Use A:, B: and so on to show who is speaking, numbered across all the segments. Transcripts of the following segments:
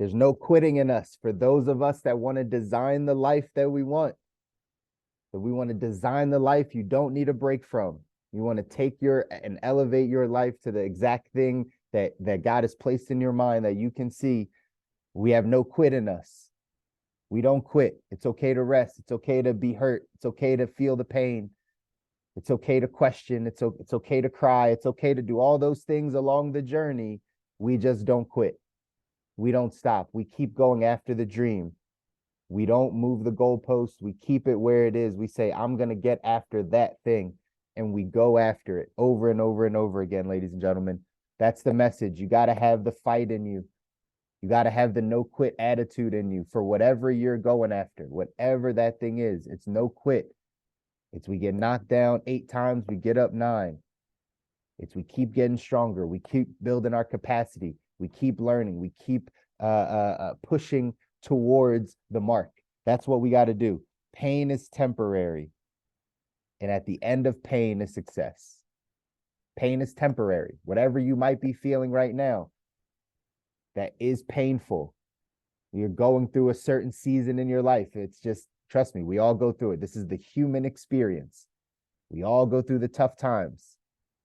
A: There's no quitting in us. For those of us that want to design the life that we want, design the life you don't need a break from. You want to take and elevate your life to the exact thing that God has placed in your mind that you can see. We have no quit in us. We don't quit. It's okay to rest. It's okay to be hurt. It's okay to feel the pain. It's okay to question. It's okay to cry. It's okay to do all those things along the journey. We just don't quit. We don't stop. We keep going after the dream. We don't move the goalpost. We keep it where it is. We say, I'm going to get after that thing. And we go after it over and over and over again, ladies and gentlemen. That's the message. You got to have the fight in you. You got to have the no quit attitude in you for whatever you're going after, whatever that thing is. It's no quit. It's we get knocked down 8 times, we get up 9. It's we keep getting stronger. We keep building our capacity. We keep learning. We keep pushing towards the mark. That's what we got to do. Pain is temporary. And at the end of pain is success. Pain is temporary. Whatever you might be feeling right now that is painful. You're going through a certain season in your life. It's just, trust me, we all go through it. This is the human experience. We all go through the tough times.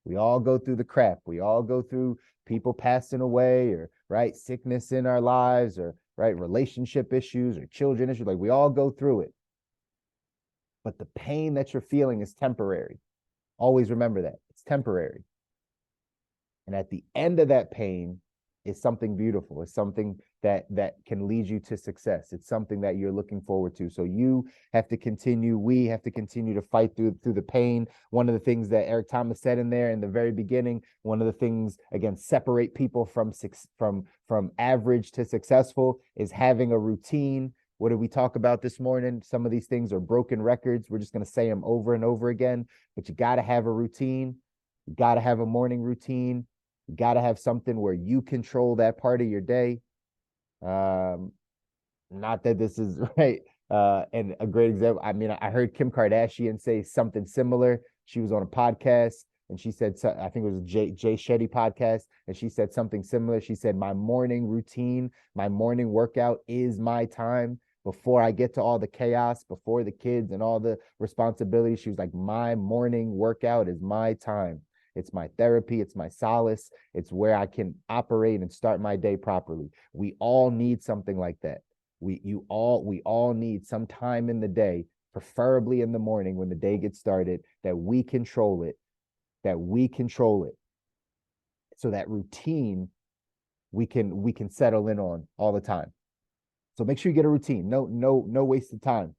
A: We all go through the crap. We all go through people passing away or, right, sickness in our lives or, right, relationship issues or children issues. Like we all go through it. But the pain that you're feeling is temporary. Always remember that. It's temporary. And at the end of that pain is something beautiful. It's something that can lead you to success. It's something that you're looking forward to. So you have to continue. We have to continue to fight through the pain. One of the things that Eric Thomas said in there in the very beginning, one of the things, again, separate people from average to successful is having a routine. What did we talk about this morning? Some of these things are broken records. We're just going to say them over and over again, but you got to have a routine. You got to have a morning routine. You got to have something where you control that part of your day. Not that this is right. And a great example. I mean, I heard Kim Kardashian say something similar. She was on a podcast and she said, I think it was a Jay Shetty podcast. And she said something similar. She said, my morning routine, my morning workout is my time before I get to all the chaos, before the kids and all the responsibilities. She was like, my morning workout is my time. It's my therapy. It's my solace. It's where I can operate and start my day properly. We all need something like that. We all need some time in the day, preferably in the morning when the day gets started, that we control it, so that routine we can settle in on all the time. So make sure you get a routine. No wasted time.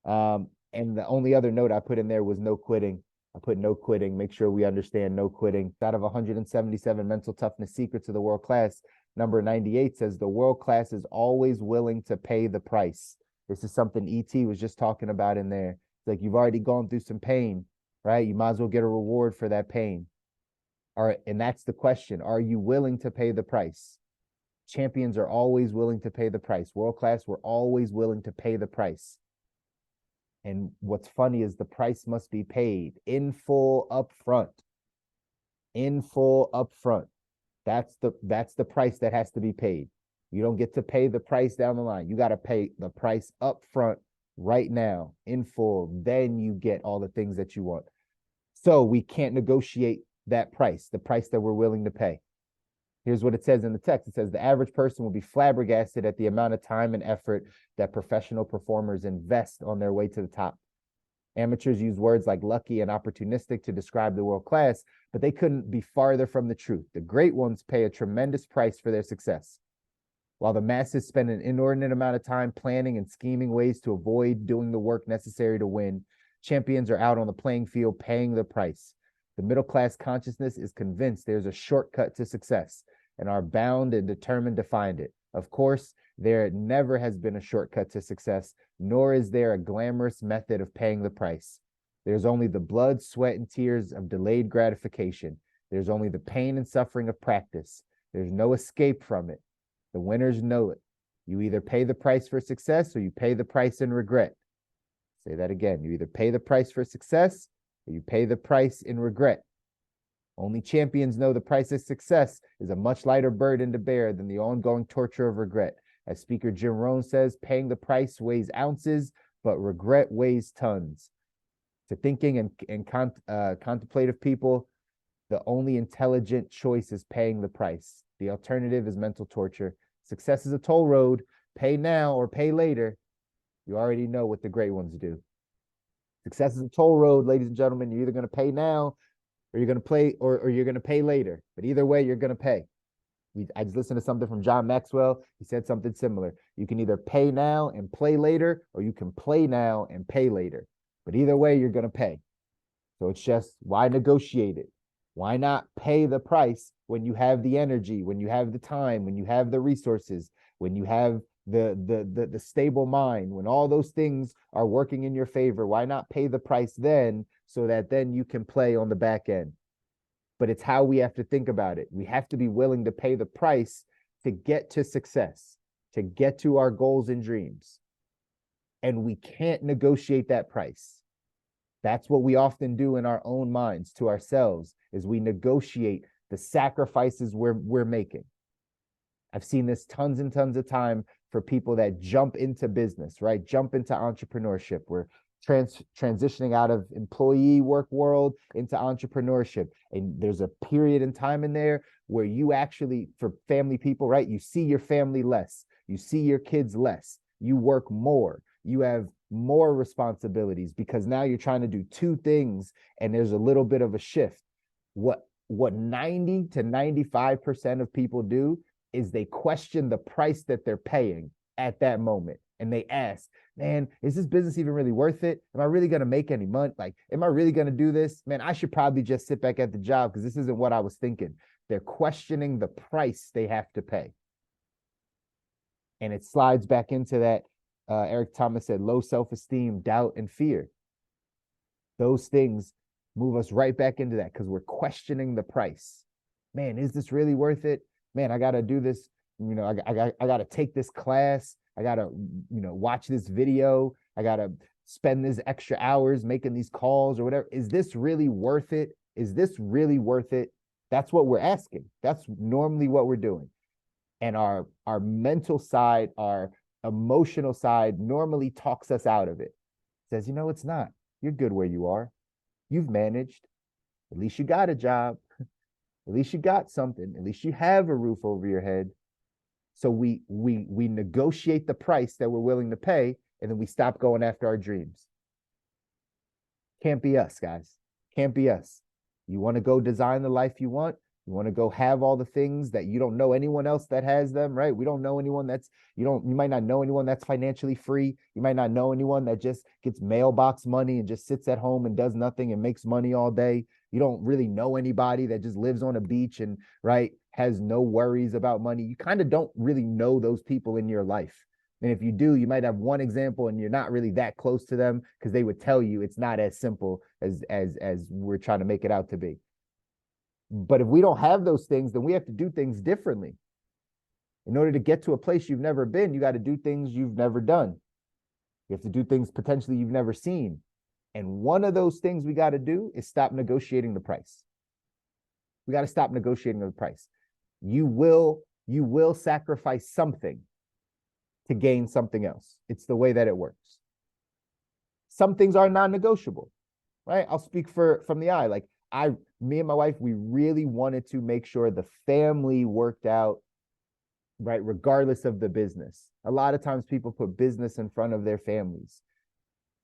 A: And the only other note I put in there was no quitting. I put no quitting. Make sure we understand no quitting. Out of 177 mental toughness secrets of the world class, number 98 says the world class is always willing to pay the price. This is something ET was just talking about in there. It's like you've already gone through some pain, right? You might as well get a reward for that pain. All right, and that's the question. Are you willing to pay the price? Champions are always willing to pay the price. World class, we're always willing to pay the price. And what's funny is the price must be paid in full upfront. In full upfront. That's the price that has to be paid. You don't get to pay the price down the line. You got to pay the price upfront right now in full. Then you get all the things that you want. So we can't negotiate that price, the price that we're willing to pay. Here's what it says in the text. It says the average person will be flabbergasted at the amount of time and effort that professional performers invest on their way to the top. Amateurs use words like lucky and opportunistic to describe the world class, but they couldn't be farther from the truth. The great ones pay a tremendous price for their success. While the masses spend an inordinate amount of time planning and scheming ways to avoid doing the work necessary to win, champions are out on the playing field paying the price. The middle class consciousness is convinced there's a shortcut to success and are bound and determined to find it. Of course, there never has been a shortcut to success, nor is there a glamorous method of paying the price. There's only the blood, sweat, and tears of delayed gratification. There's only the pain and suffering of practice. There's no escape from it. The winners know it. You either pay the price for success or you pay the price in regret. Say that again. You either pay the price for success or you pay the price in regret. Only champions know the price of success is a much lighter burden to bear than the ongoing torture of regret. As speaker Jim Rohn says, paying the price weighs ounces, but regret weighs tons. To thinking and contemplative people, the only intelligent choice is paying the price. The alternative is mental torture. Success is a toll road. Pay now or pay later. You already know what the great ones do. Success is a toll road, ladies and gentlemen. You're either going to pay now or you're going to play or you're going to pay later. But either way, you're going to pay. I just listened to something from John Maxwell. He said something similar. You can either pay now and play later, or you can play now and pay later. But either way, you're going to pay. So it's just, why negotiate it? Why not pay the price when you have the energy, when you have the time, when you have the resources, when you have the stable mind, when all those things are working in your favor? Why not pay the price then, so that then you can play on the back end? But it's how we have to think about it. We have to be willing to pay the price to get to success, to get to our goals and dreams. And we can't negotiate that price. That's what we often do in our own minds to ourselves, is we negotiate the sacrifices we're making. I've seen this tons and tons of time for people that jump into business, right? Jump into entrepreneurship. We're transitioning out of employee work world into entrepreneurship. And there's a period in time in there where you actually, for family people, right? You see your family less. You see your kids less. You work more. You have more responsibilities because now you're trying to do two things, and there's a little bit of a shift. What 90 to 95% of people do is they question the price that they're paying at that moment. And they ask, man, is this business even really worth it? Am I really going to make any money? Like, am I really going to do this? Man, I should probably just sit back at the job because this isn't what I was thinking. They're questioning the price they have to pay. And it slides back into that. Eric Thomas said, low self-esteem, doubt, and fear. Those things move us right back into that because we're questioning the price. Man, is this really worth it? Man, I got to do this. You know, I got to take this class. I got to, watch this video. I got to spend this extra hours making these calls or whatever. Is this really worth it? Is this really worth it? That's what we're asking. That's normally what we're doing. And our mental side, our emotional side normally talks us out of it. Says, it's not. You're good where you are. You've managed. At least you got a job. At least you got something. At least you have a roof over your head. So we negotiate the price that we're willing to pay, and then we stop going after our dreams. Can't be us, guys. Can't be us. You want to go design the life you want. You want to go have all the things that you don't know anyone else that has them, right? We don't know anyone you might not know anyone that's financially free. You might not know anyone that just gets mailbox money and just sits at home and does nothing and makes money all day. You don't really know anybody that just lives on a beach and, right, has no worries about money. You kind of don't really know those people in your life. And if you do, you might have one example and you're not really that close to them because they would tell you it's not as simple as we're trying to make it out to be. But if we don't have those things, then we have to do things differently. In order to get to a place you've never been, you got to do things you've never done. You have to do things potentially you've never seen. And one of those things we got to do is stop negotiating the price. We got to stop negotiating the price. You will sacrifice something to gain something else. It's the way that it works. Some things are non-negotiable, right? I'll speak from the eye. Like me and my wife, we really wanted to make sure the family worked out, right? Regardless of the business. A lot of times people put business in front of their families.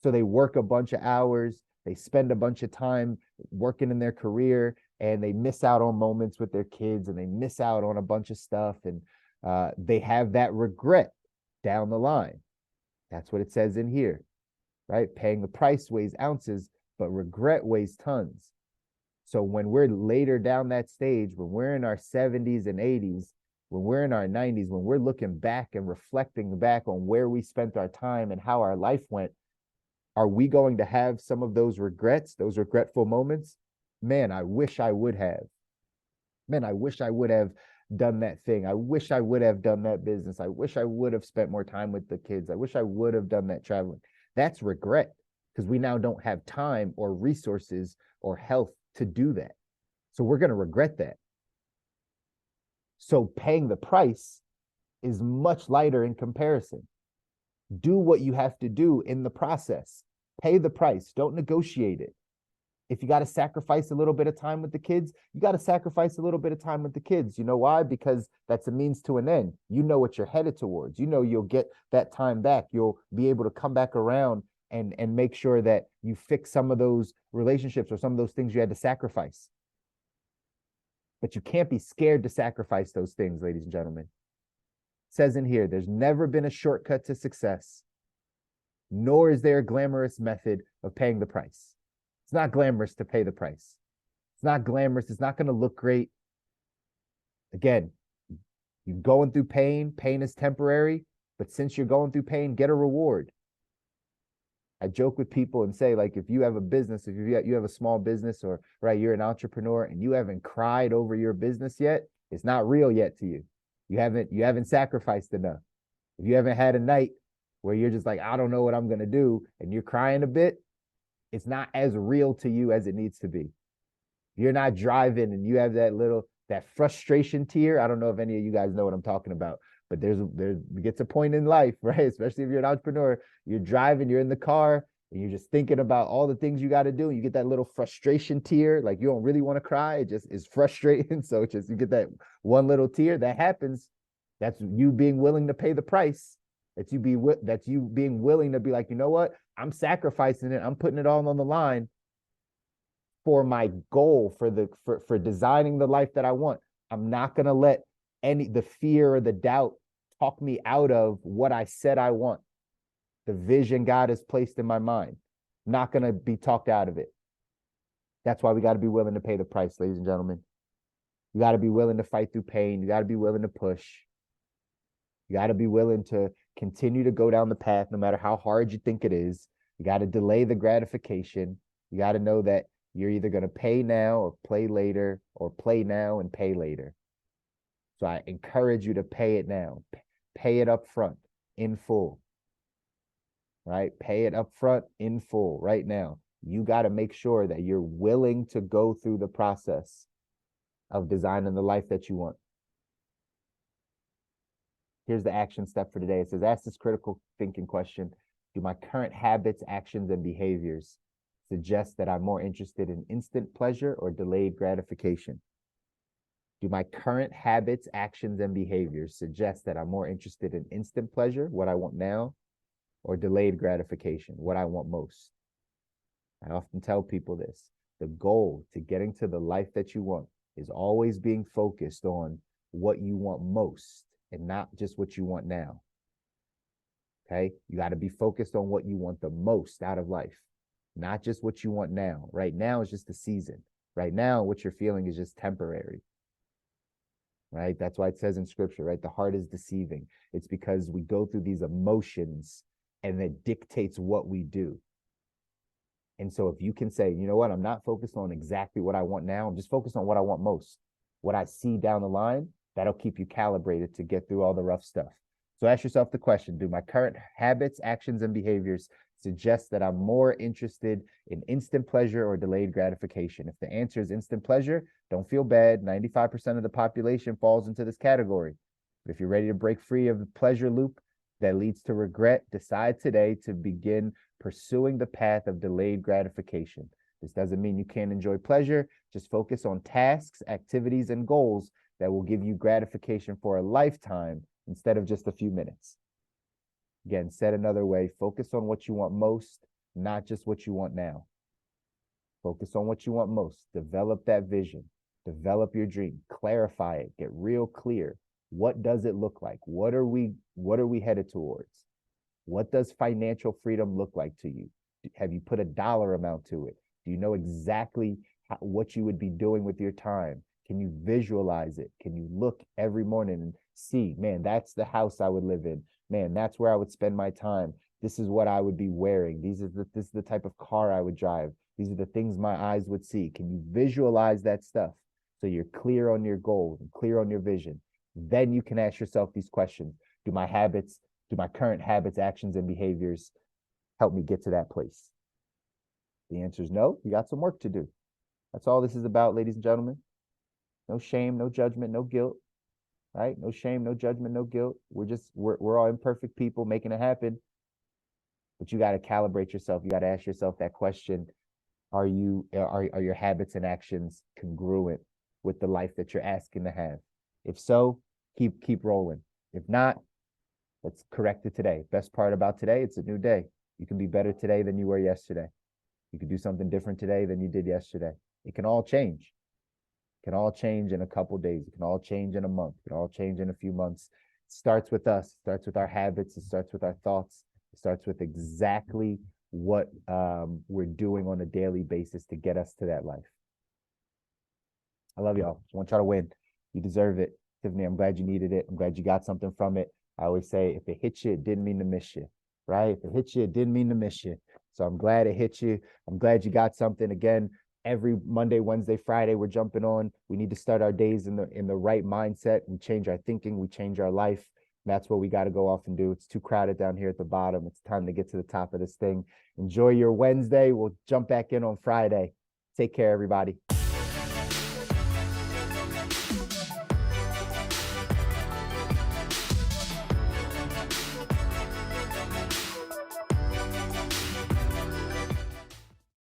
A: So they work a bunch of hours, they spend a bunch of time working in their career, and they miss out on moments with their kids, and they miss out on a bunch of stuff. And they have that regret down the line. That's what it says in here, right? Paying the price weighs ounces, but regret weighs tons. So when we're later down that stage, when we're in our 70s and 80s, when we're in our 90s, when we're looking back and reflecting back on where we spent our time and how our life went, are we going to have some of those regrets, those regretful moments? Man, I wish I would have. Man, I wish I would have done that thing. I wish I would have done that business. I wish I would have spent more time with the kids. I wish I would have done that traveling. That's regret because we now don't have time or resources or health to do that. So we're going to regret that. So paying the price is much lighter in comparison. Do what you have to do in the process. Pay the price. Don't negotiate it. If you got to sacrifice a little bit of time with the kids, you got to sacrifice a little bit of time with the kids. You know why? Because that's a means to an end. You know what you're headed towards. You know you'll get that time back. You'll be able to come back around and make sure that you fix some of those relationships or some of those things you had to sacrifice. But you can't be scared to sacrifice those things, ladies and gentlemen. It says in here, there's never been a shortcut to success, nor is there a glamorous method of paying the price. It's not glamorous to pay the price. It's not glamorous. It's not going to look great. Again, you're going through pain. Pain is temporary. But since you're going through pain, get a reward. I joke with people and say, like, if you have a business, if you have a small business or, right, you're an entrepreneur and you haven't cried over your business yet, it's not real yet to you. You haven't sacrificed enough. If you haven't had a night where you're just like, I don't know what I'm going to do, and you're crying a bit, it's not as real to you as it needs to be. You're not driving and you have that frustration tear. I don't know if any of you guys know what I'm talking about, but there gets a point in life, right? Especially if you're an entrepreneur, you're driving, you're in the car, and you're just thinking about all the things you got to do. You get that little frustration tear, like you don't really want to cry. It just is frustrating. So it's just, you get that one little tear that happens. That's you being willing to pay the price. That's you being willing to be like, you know what? I'm sacrificing it. I'm putting it all on the line for my goal, for designing the life that I want. I'm not going to let the fear or the doubt talk me out of what I said I want. The vision God has placed in my mind. I'm not going to be talked out of it. That's why we got to be willing to pay the price, ladies and gentlemen. You got to be willing to fight through pain. You got to be willing to push. You got to be willing to continue to go down the path no matter how hard you think it is. You got to delay the gratification. You got to know that you're either going to pay now or play later, or play now and pay later. So I encourage you to pay it now. Pay it up front in full. Right? Pay it up front in full right now. You got to make sure that you're willing to go through the process of designing the life that you want. Here's the action step for today. It says, ask this critical thinking question. Do my current habits, actions, and behaviors suggest that I'm more interested in instant pleasure or delayed gratification? Do my current habits, actions, and behaviors suggest that I'm more interested in instant pleasure, what I want now, or delayed gratification, what I want most? I often tell people this. The goal to getting to the life that you want is always being focused on what you want most and not just what you want now. Okay? You got to be focused on what you want the most out of life, not just what you want now. Right now is just a season. Right now, what you're feeling is just temporary. Right? That's why it says in scripture, right? The heart is deceiving. It's because we go through these emotions and it dictates what we do. And so if you can say, you know what, I'm not focused on exactly what I want now. I'm just focused on what I want most. What I see down the line, that'll keep you calibrated to get through all the rough stuff. So ask yourself the question, do my current habits, actions, and behaviors suggest that I'm more interested in instant pleasure or delayed gratification? If the answer is instant pleasure, don't feel bad. 95% of the population falls into this category. But if you're ready to break free of the pleasure loop that leads to regret, decide today to begin pursuing the path of delayed gratification. This doesn't mean you can't enjoy pleasure. Just focus on tasks, activities, and goals that will give you gratification for a lifetime instead of just a few minutes. Again, said another way, focus on what you want most, not just what you want now. Focus on what you want most. Develop that vision. Develop your dream. Clarify it. Get real clear. What does it look like? What are we headed towards? What does financial freedom look like to you? Have you put a dollar amount to it? Do you know exactly what you would be doing with your time? Can you visualize it? Can you look every morning and see, man, that's the house I would live in. Man, that's where I would spend my time. This is what I would be wearing. This is the type of car I would drive. These are the things my eyes would see. Can you visualize that stuff so you're clear on your goals and clear on your vision? Then you can ask yourself these questions. Do my current habits, actions, and behaviors help me get to that place? The answer is no. You got some work to do. That's all this is about, ladies and gentlemen. No shame, no judgment, no guilt. right? No shame, no judgment, no guilt. We're all imperfect people making it happen. But you got to calibrate yourself. You got to ask yourself that question. Are your habits and actions congruent with the life that you're asking to have? If so, keep rolling. If not, let's correct it today. Best part about today, it's a new day. You can be better today than you were yesterday. You can do something different today than you did yesterday. It can all change. It can all change in a couple days. It can all change in a month. It can all change in a few months. It starts with us. It starts with our habits. It starts with our thoughts. It starts with exactly what we're doing on a daily basis to get us to that life. I love y'all. I want y'all to win. You deserve it. Tiffany, I'm glad you needed it. I'm glad you got something from it. I always say, if it hit you, it didn't mean to miss you, right? If it hit you, it didn't mean to miss you. So I'm glad it hit you. I'm glad you got something. Again, every Monday, Wednesday, Friday, we're jumping on. We need to start our days in the right mindset. We change our thinking. We change our life. That's what we got to go off and do. It's too crowded down here at the bottom. It's time to get to the top of this thing. Enjoy your Wednesday. We'll jump back in on Friday. Take care, everybody.